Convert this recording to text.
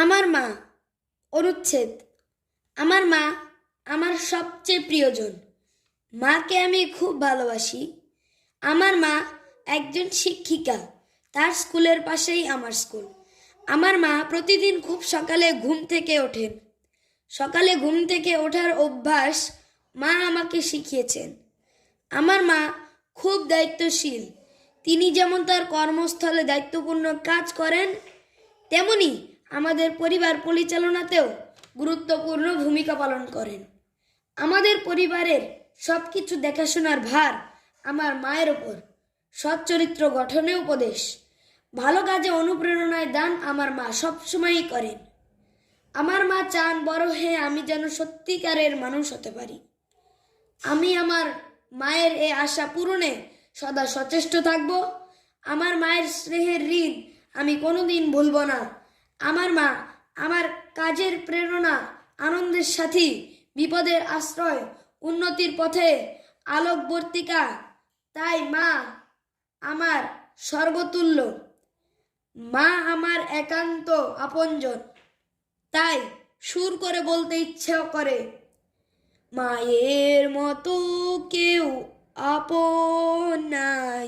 আমার মা অনুচ্ছেদ। আমার মা আমার সবচেয়ে প্রিয়জন। মাকে আমি খুব ভালোবাসি। আমার মা একজন শিক্ষিকা। তার স্কুলের পাশেই আমার স্কুল। আমার মা প্রতিদিন খুব সকালে ঘুম থেকে ওঠেন। সকালে ঘুম থেকে ওঠার অভ্যাস মা আমাকে শিখিয়েছেন। আমার মা খুব দায়িত্বশীল। তিনি যেমন তার কর্মস্থলে দায়িত্বপূর্ণ কাজ করেন, তেমনি আমাদের পরিবার পরিচালনাতেও গুরুত্বপূর্ণ ভূমিকা পালন করেন। আমাদের পরিবারের সব কিছু দেখাশোনার ভার আমার মায়ের ওপর। সৎ চরিত্র গঠনে উপদেশ, ভালো কাজে অনুপ্রেরণায় দান আমার মা সবসময়ই করেন। আমার মা চান বড় হয়ে আমি যেন সত্যিকারের মানুষ হতে পারি। আমি আমার মায়ের এই আশা পূরণে সদা সচেষ্ট থাকব। আমার মায়ের স্নেহের ঋণ আমি কোনোদিন ভুলব না। আমার মা আমার কাজের প্রেরণা, আনন্দের সাথী, বিপদের আশ্রয়, উন্নতির পথে আলোকবর্তিকা। তাই মা আমার স্বর্গতুল্য। মা আমার একান্ত আপনজন। তাই সুর করে বলতে ইচ্ছে করে, মায়ের মতো কেউ আপন নাই।